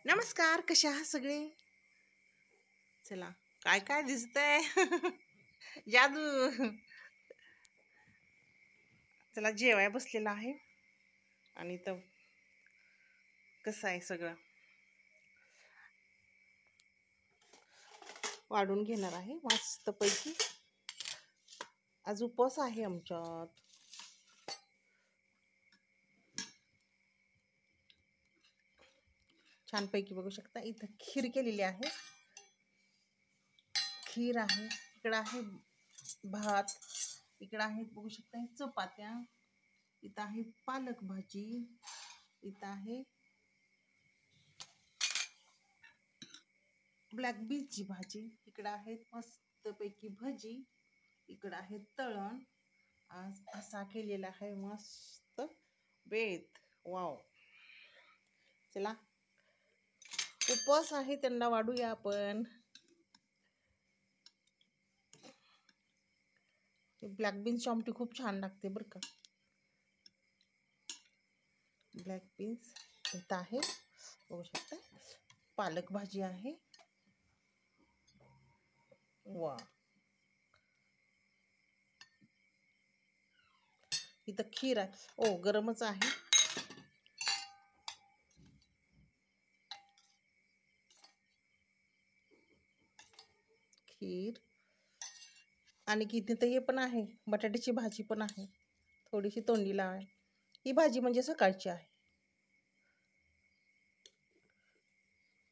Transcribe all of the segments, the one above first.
नमस्कार, कसे आहात सगळे? चला, काय काय दिसतंय? जादू. चला, जेवाय बसलेला आहे आणि तर कसं आहे सगळं वाढून घेणार आहे मस्तपैकी. आज उपवास आहे आमच्यात. छानपैकी बघू शकता, इथं खीर केलेली आहे. खीर आहे, इकडं आहे भात, इकडं आहे बघू शकता चपात्या, इथं आहे पालक भाजी, इथं आहे ब्लॅक बीनची भाजी, इकडं आहे मस्तपैकी भजी, इकडं आहे तळण. आज असा केलेला आहे मस्त बेत. वाव. चला, उपवास आहे त्यांना वाढूया आपण. ब्लॅक बीन्स आमटी खूप छान लागते बरं का. ब्लॅक बीन्स इथं आहे बघू शकता, पालक भाजी आहे. वा, इथं खीर आहे. ओ, गरमच आहे. खीर आणि किती तर हे पण आहे, बटाट्याची भाजी पण आहे. थोडीशी तोंडीला आहे. ही भाजी म्हणजे सकाळची आहे.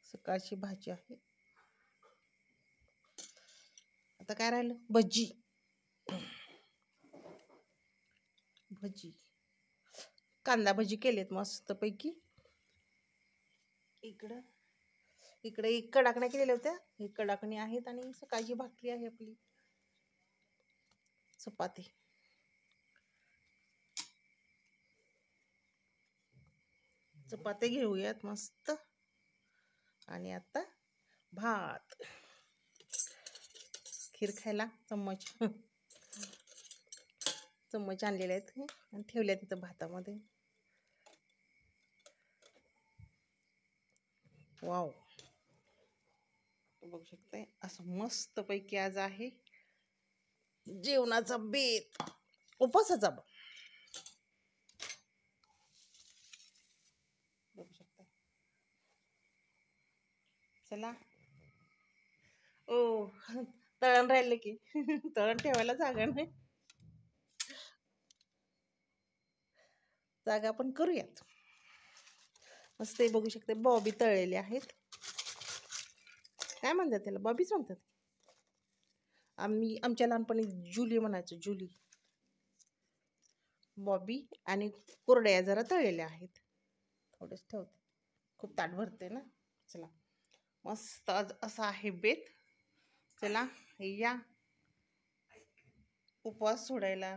सकाळची भाजी आहे. आता काय राहिलं? भजी. भजी, कांदा भजी केलेत मस्तपैकी. इकडं इकडे एक कडाकण्या केलेल्या होत्या, एक कडाकणी आहेत आणि सकाळची भाकरी आहे आपली. चपाती, चपाती घेऊयात मस्त. आणि आता भात. खीर खायला चम्मच चम्मच आणलेले आहेत आणि ठेवल्या तिथं भातामध्ये. वाव, बघू शकताय असं मस्त पैकी आज आहे जेवणाचा बेत, उपवासाचा. बघू शकता. चला. ओ, तळण राहिले की तळण ठेवायला जागा नाही. जागा आपण करूयात मस्त. बघू शकते बॉबी तळलेले आहेत. काय म्हणतात त्याला? बॉबीच म्हणतात. आम्ही आमच्या लहानपणी जुली म्हणायचो, जुली. बॉबी आणि कुरड्या जरा तळलेल्या आहेत. थोडेच ठेवते, खूप ताट भरते ना. चला, मस्त आज असा आहे बेत. चला या उपवास सोडायला.